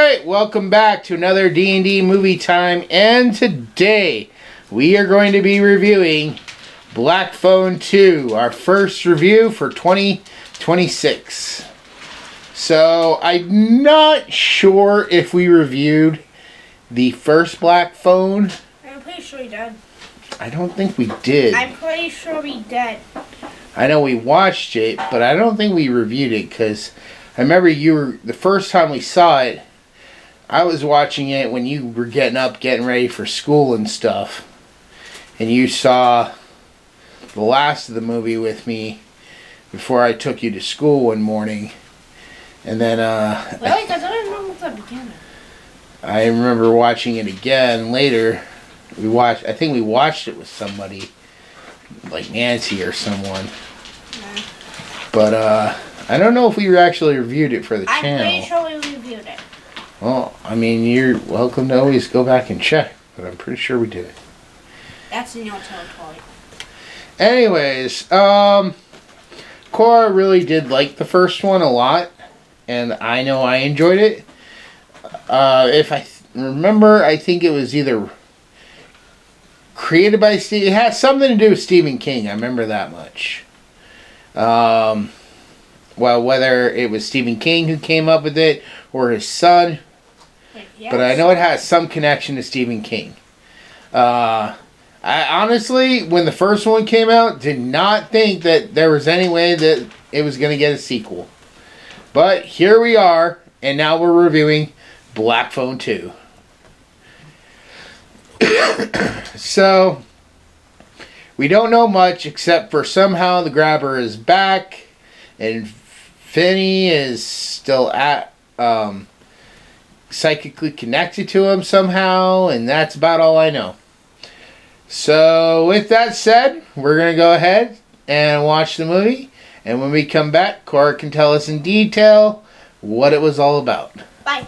Alright, welcome back to another D&D movie time, and today we are going to be reviewing Black Phone 2, our first review for 2026. So, I'm not sure if we reviewed the first Black Phone. I'm pretty sure we did. I don't think we did. I'm pretty sure we did. I know we watched it, but I don't think we reviewed it, because I remember the first time we saw it, I was watching it when you were getting up, getting ready for school and stuff. And you saw the last of the movie with me before I took you to school one morning. And then, really? Because I don't remember the beginning. I remember watching it again later. I think we watched it with somebody, like Nancy or someone. Yeah. But, I don't know if we actually reviewed it for the channel. I'm pretty sure we reviewed it. Well, I mean, you're welcome to always go back and check, but I'm pretty sure we did it. That's in your territory. Anyways, Cora really did like the first one a lot, and I know I enjoyed it. If I remember, I think it was either created by it has something to do with Stephen King. I remember that much. Well, whether it was Stephen King who came up with it or his son, but I know it has some connection to Stephen King. I honestly, when the first one came out, did not think that there was any way that it was going to get a sequel. But here we are, and now we're reviewing Black Phone 2. So, we don't know much except for somehow the grabber is back, and Finney is still psychically connected to him somehow, and that's about all I know. So, with that said, we're going to go ahead and watch the movie, and when we come back, Cora can tell us in detail what it was all about. Bye.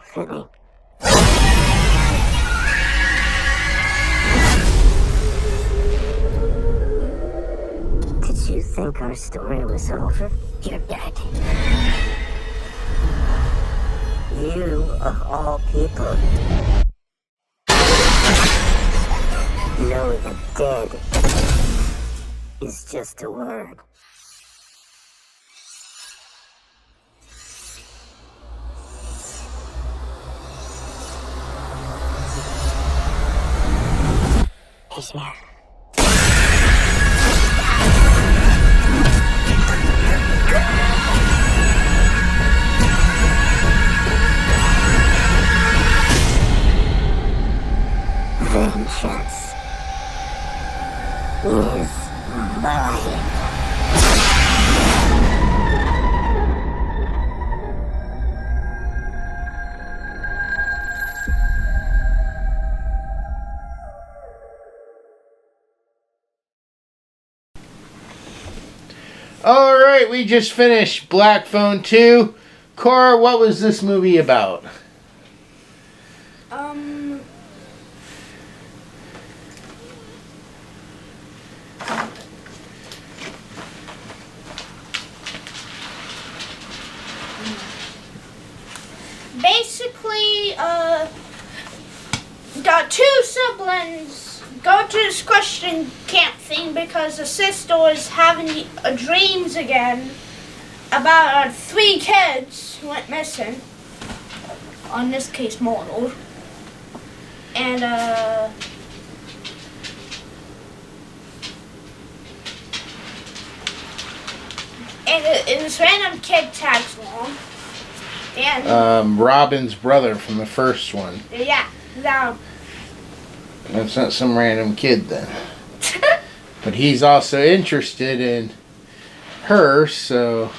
Finney. Did you think our story was over? You're dead. You, of all people, know that dead is just a word. He's here. Vengeance is mine. Alright, we just finished Black Phone 2. Cora, what was this movie about? Basically, siblings go to this Christian camp thing because the sister was having dreams again about 3 kids who went missing. On this case, model. And this random kid tags along. And Robin's brother from the first one. yeah, that. That's not some random kid then. But he's also interested in her, so.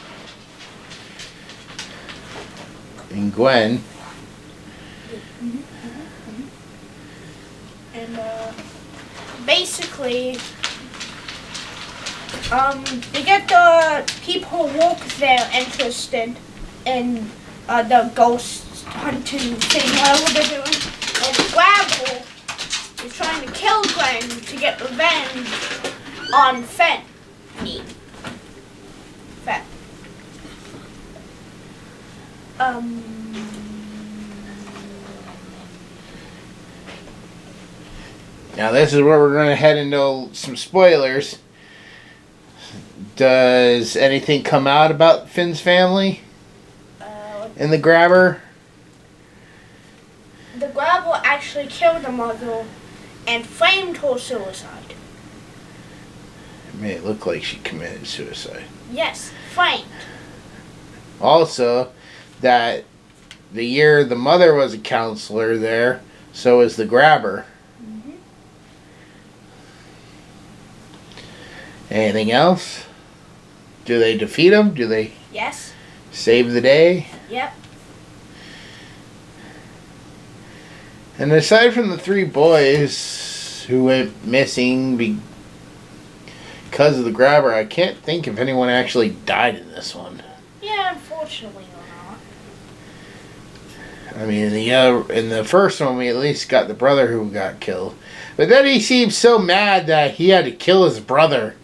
In Gwen. And basically, they get the people who work there interested in the ghost hunting thing, whatever they're doing. And Gravel is trying to kill Gwen to get revenge on Finney. Now this is where we're going to head into some spoilers. Does anything come out about Finn's family? And the grabber? The grabber actually killed the mother and framed her suicide. It made it look like she committed suicide. Yes, framed. Also, that the year the mother was a counselor there, so was the grabber. Mm-hmm. Anything else? Do they defeat him? Do they Yes. save the day? Yep. And aside from the 3 boys who went missing because of the grabber, I can't think if anyone actually died in this one. Yeah, unfortunately not. I mean, in the first one, we at least got the brother who got killed. But then he seemed so mad that he had to kill his brother,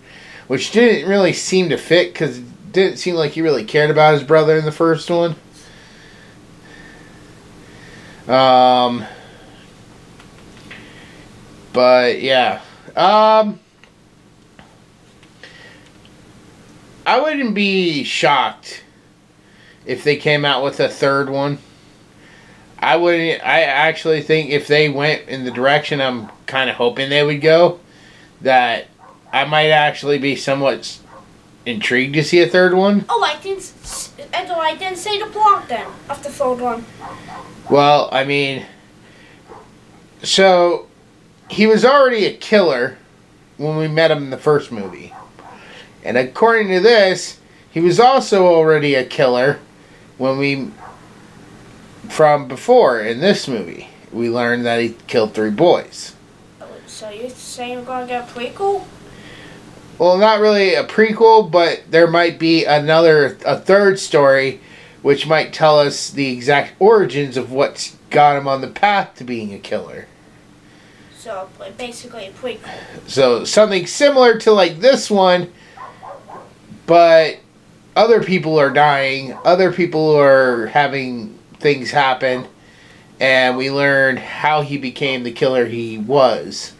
which didn't really seem to fit because it didn't seem like he really cared about his brother in the first one. But yeah, I wouldn't be shocked if they came out with a 3rd one. I actually think if they went in the direction I'm kind of hoping they would go, that I might actually be somewhat intrigued to see a 3rd one. Oh, I didn't say the plot then of the 3rd one. Well, I mean, so he was already a killer when we met him in the first movie. And according to this, he was also already a killer from before in this movie. We learned that he killed 3 boys. So you're saying we're going to get a prequel? Well, not really a prequel, but there might be a 3rd story which might tell us the exact origins of what's got him on the path to being a killer. So basically a prequel. So something similar to like this one, but other people are dying, other people are having things happen, and we learned how he became the killer he was.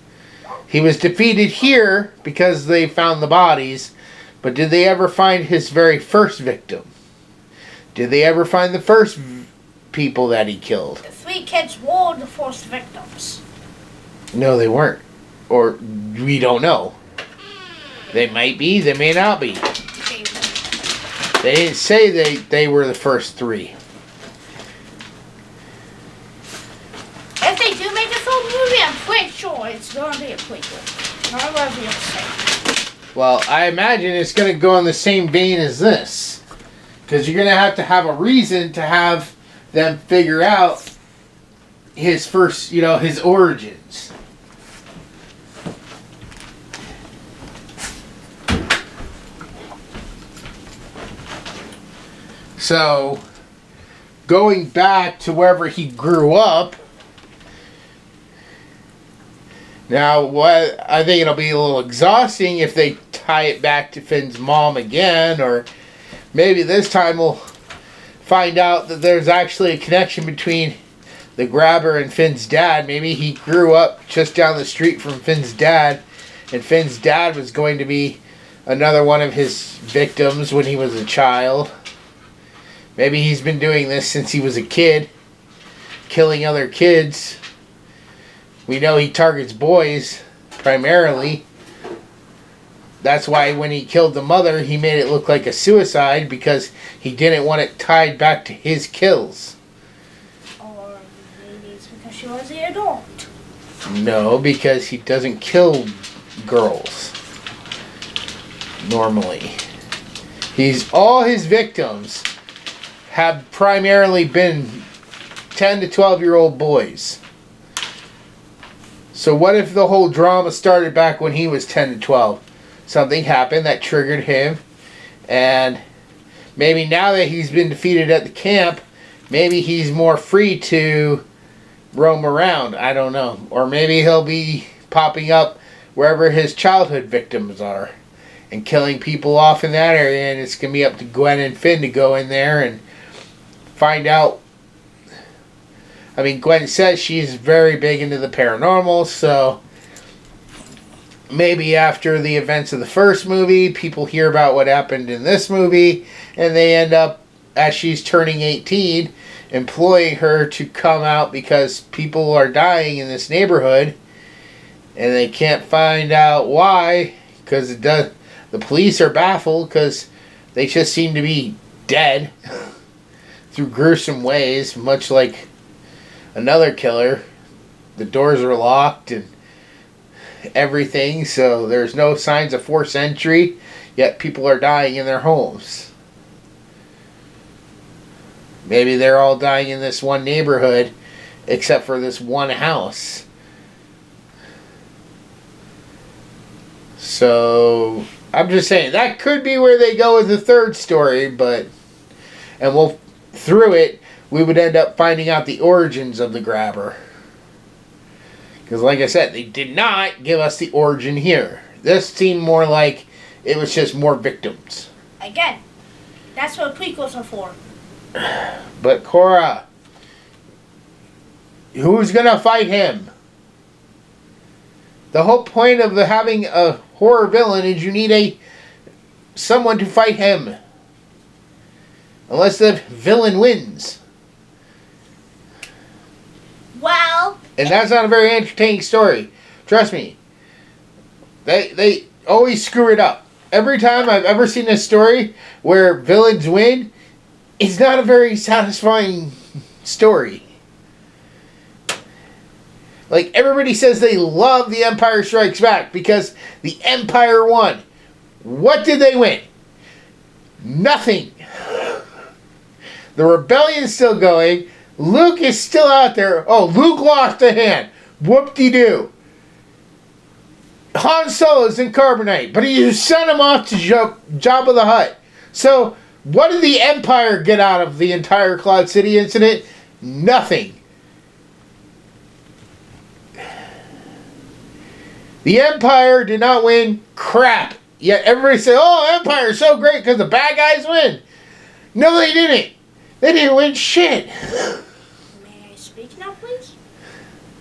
He was defeated here because they found the bodies, but did they ever find his very first victim? Did they ever find the first people that he killed? The 3 kids were the first victims. No, they weren't. Or we don't know. They might be, they may not be. They didn't say they were the first 3. If they do make a 3rd movie, I'm pretty sure it's going to be a prequel. Not whatever you say. Well, I imagine it's going to go in the same vein as this. Because you're going to have a reason to have them figure out his first, his origins. So, going back to wherever he grew up. Now, I think it'll be a little exhausting if they tie it back to Finn's mom again, or maybe this time we'll find out that there's actually a connection between the grabber and Finn's dad. Maybe he grew up just down the street from Finn's dad, and Finn's dad was going to be another one of his victims when he was a child. Maybe he's been doing this since he was a kid, killing other kids. We know he targets boys primarily. That's why when he killed the mother, he made it look like a suicide, because he didn't want it tied back to his kills. Or maybe it's because she was the adult. No, because he doesn't kill girls normally. All his victims have primarily been 10 to 12-year-old boys. So what if the whole drama started back when he was 10 to 12? Something happened that triggered him, and maybe now that he's been defeated at the camp, maybe he's more free to roam around. I don't know. Or maybe he'll be popping up wherever his childhood victims are and killing people off in that area, and it's going to be up to Gwen and Finn to go in there and find out. I mean, Gwen says she's very big into the paranormal, so maybe after the events of the first movie, people hear about what happened in this movie, and they end up, as she's turning 18, employing her to come out because people are dying in this neighborhood, and they can't find out why, because the police are baffled because they just seem to be dead through gruesome ways, much like another killer. The doors are locked and everything, so there's no signs of forced entry, yet people are dying in their homes. Maybe they're all dying in this one neighborhood except for this one house. So I'm just saying that could be where they go with the third story, and through it we would end up finding out the origins of the grabber. Because like I said, they did not give us the origin here. This seemed more like it was just more victims. Again, that's what prequels are for. But Cora, who's going to fight him? The whole point of having a horror villain is you need someone to fight him. Unless the villain wins. Well... And that's not a very entertaining story. Trust me. They always screw it up. Every time I've ever seen a story where villains win, it's not a very satisfying story. Like, everybody says they love The Empire Strikes Back because the Empire won. What did they win? Nothing. The rebellion's still going. Luke is still out there. Oh, Luke lost a hand. Whoop-de-doo. Han Solo's in Carbonite, but he sent him off to Jabba the Hutt. So, what did the Empire get out of the entire Cloud City incident? Nothing. The Empire did not win crap. Yet everybody said, oh, Empire's so great because the bad guys win. No, they didn't. They didn't win shit. May I speak now, please?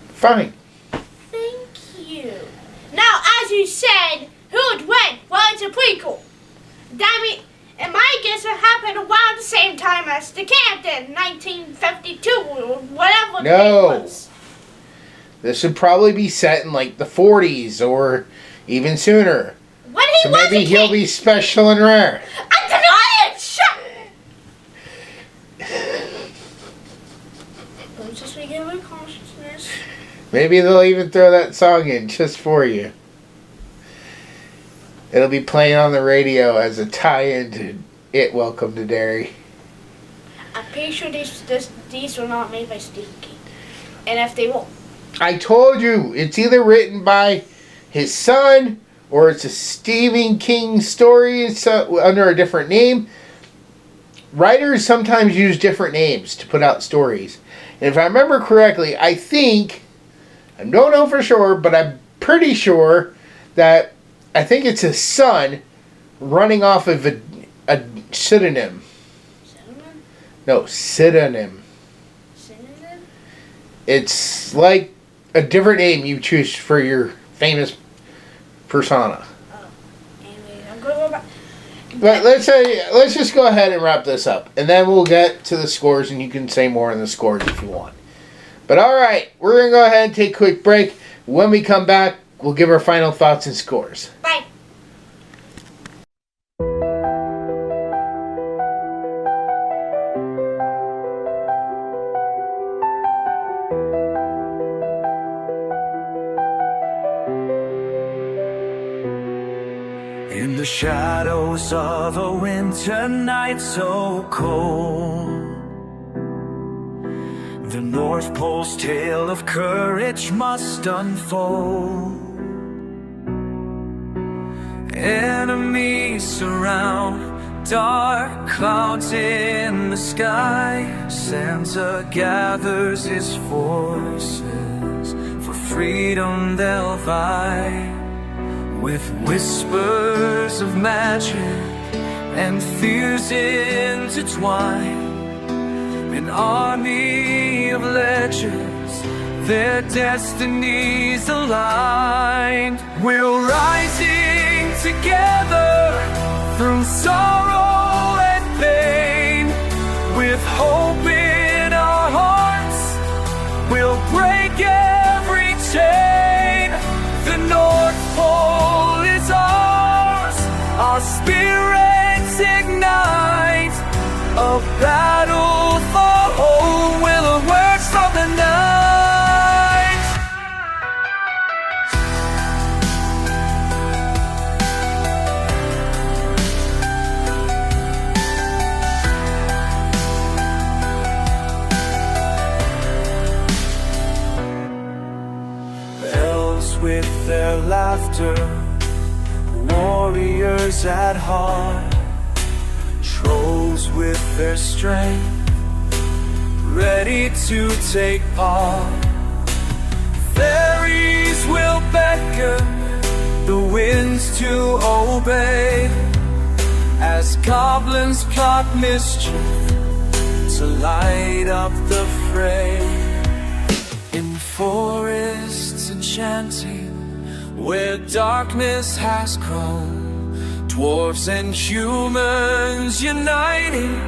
Fine. Thank you. Now, as you said, who would win? Well, it's a prequel. And my guess it happened around the same time as the Camden, 1952, or whatever the date was. This should probably be set in like the 40s or even sooner. When he so was maybe a he'll kid. be special and rare. I deny it! Shut! Let's just regular consciousness. Maybe they'll even throw that song in just for you. It'll be playing on the radio as a tie-in to It Welcome to Derry. I'm pretty sure these were not made by Stephen King. And if they won't. I told you, it's either written by his son or it's a Stephen King story under a different name. Writers sometimes use different names to put out stories. And if I remember correctly, I think, I don't know for sure, but I'm pretty sure that I think it's his son running off of a pseudonym. Cinnamon? No, pseudonym. Synonym? It's like a different name you choose for your famous persona. Anyway, I'm going to go back. But let's just go ahead and wrap this up, and then we'll get to the scores, and you can say more on the scores if you want. But all right, we're gonna go ahead and take a quick break. When we come back, we'll give our final thoughts and scores. Bye. In the shadows of a winter night so cold, the North Pole's tale of courage must unfold. Enemies surround, dark clouds in the sky. Santa gathers his forces, for freedom they'll vie. With whispers of magic and fears intertwined, an army of legends, their destinies aligned. We're rising together through sorrow and pain. With hope in our hearts, we'll break every chain. The North Pole is ours, our spirits ignite. A battle for hope will emerge from the night. Elves with their laughter, warriors at heart, trolls with their strength, ready to take part. Fairies will beckon the winds to obey, as goblins plot mischief to light up the fray. In forests enchanting, where darkness has grown, dwarves and humans uniting,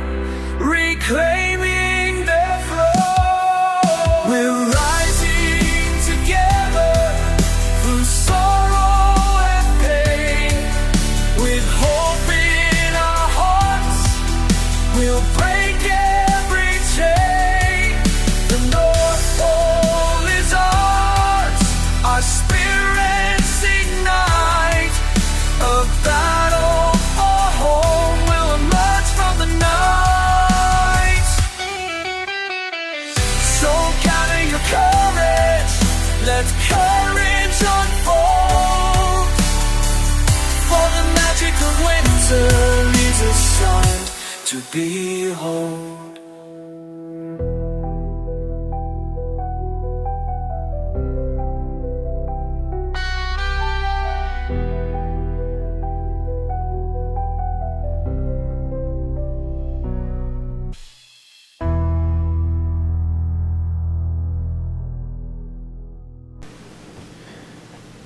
reclaiming their throne. We're rising together through sorrow and pain. With hope in our hearts, we'll break every chain. The North Pole is ours, our spirits ignite. A battle for home will emerge from the night. So gather your courage, let courage unfold. For the magic of winter is a sight to behold.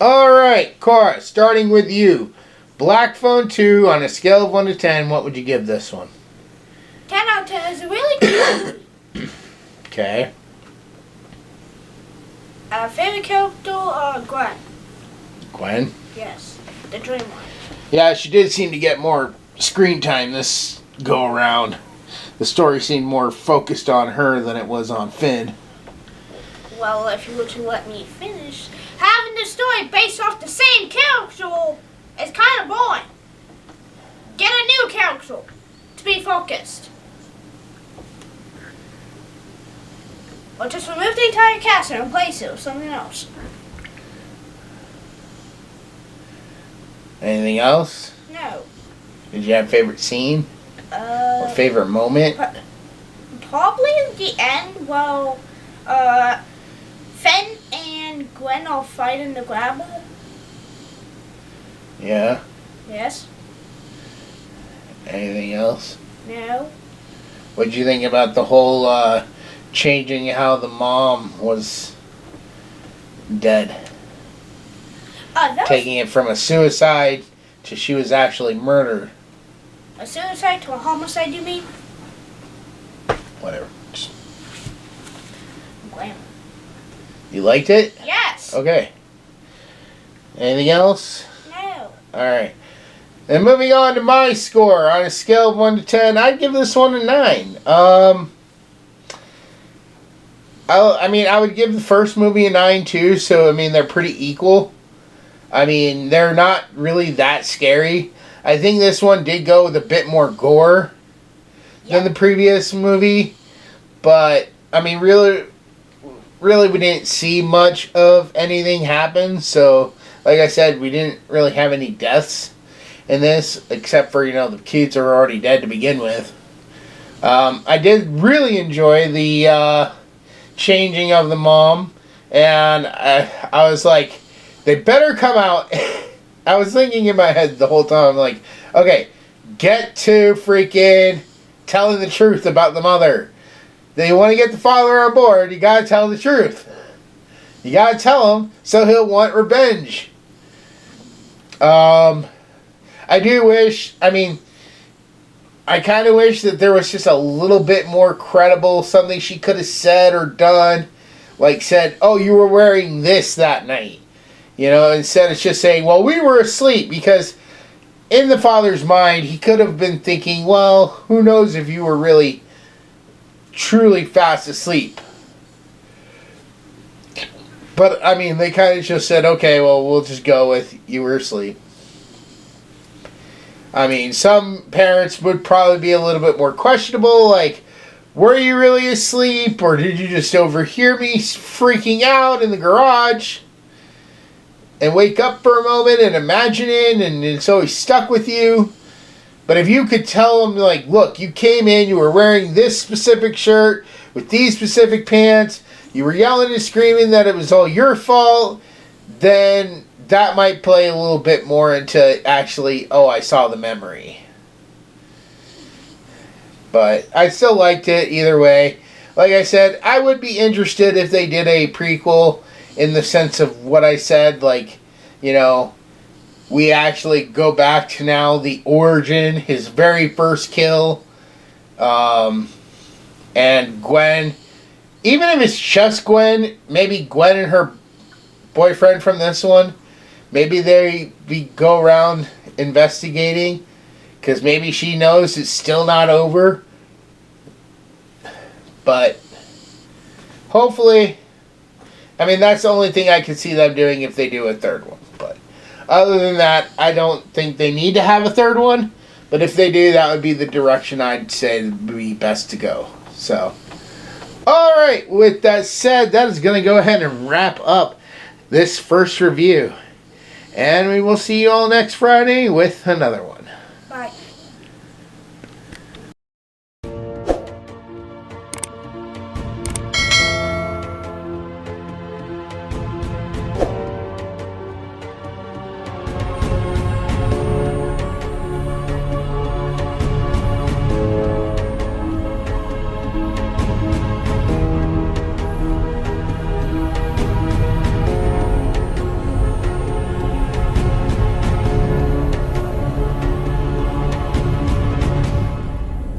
Alright, Cora, starting with you. Black Phone 2, on a scale of 1 to 10, what would you give this one? 10 out of 10 is a really good movie. Okay. Favorite character, Gwen. Gwen? Yes, the dream one. Yeah, she did seem to get more screen time this go around. The story seemed more focused on her than it was on Finn. Well, if you were to let me finish, having the story based off the same character is kind of boring. Get a new character to be focused. Or just remove the entire cast and replace it with something else. Anything else? No. Did you have a favorite scene? Or favorite moment? Probably the end. Well, Finn and Gwen are fighting the grabber. Yeah. Yes. Anything else? No. What did you think about the whole changing how the mom was dead. Taking it from a suicide to she was actually murdered. A suicide to a homicide, you mean? Whatever. Just... Glam. You liked it? Yes. Okay. Anything else? No. Alright. And moving on to my score. On a scale of 1 to 10, I'd give this one a 9. I would give the first movie a 9 too, so they're pretty equal. They're not really that scary. I think this one did go with a bit more gore than the previous movie. But, really we didn't see much of anything happen. So, like I said, we didn't really have any deaths in this. Except for, the kids are already dead to begin with. I did really enjoy the changing of the mom. And I was like, they better come out. I was thinking in my head the whole time, like, okay, get to freaking telling the truth about the mother. They want to get the father on board, you gotta tell the truth. You gotta tell him so he'll want revenge. I do wish, I kind of wish that there was just a little bit more credible, something she could have said or done. Like said, oh, you were wearing this that night. Instead it's just saying, well, we were asleep, because in the father's mind, he could have been thinking, well, who knows if you were really, truly fast asleep. But, they kind of just said, okay, well, we'll just go with you were asleep. Some parents would probably be a little bit more questionable, like, were you really asleep, or did you just overhear me freaking out in the garage? And wake up for a moment and imagine it, and it's always stuck with you. But if you could tell them, like, look, you came in, you were wearing this specific shirt with these specific pants, you were yelling and screaming that it was all your fault, then that might play a little bit more into actually, oh, I saw the memory. But I still liked it either way. Like I said, I would be interested if they did a prequel, in the sense of what I said, like, we actually go back to now the origin, his very first kill, and Gwen, even if it's just Gwen, maybe Gwen and her boyfriend from this one, maybe they go around investigating, because maybe she knows it's still not over, but hopefully... that's the only thing I could see them doing if they do a third one. But other than that, I don't think they need to have a third one. But if they do, that would be the direction I'd say would be best to go. So, alright, with that said, that is going to go ahead and wrap up this first review. And we will see you all next Friday with another one.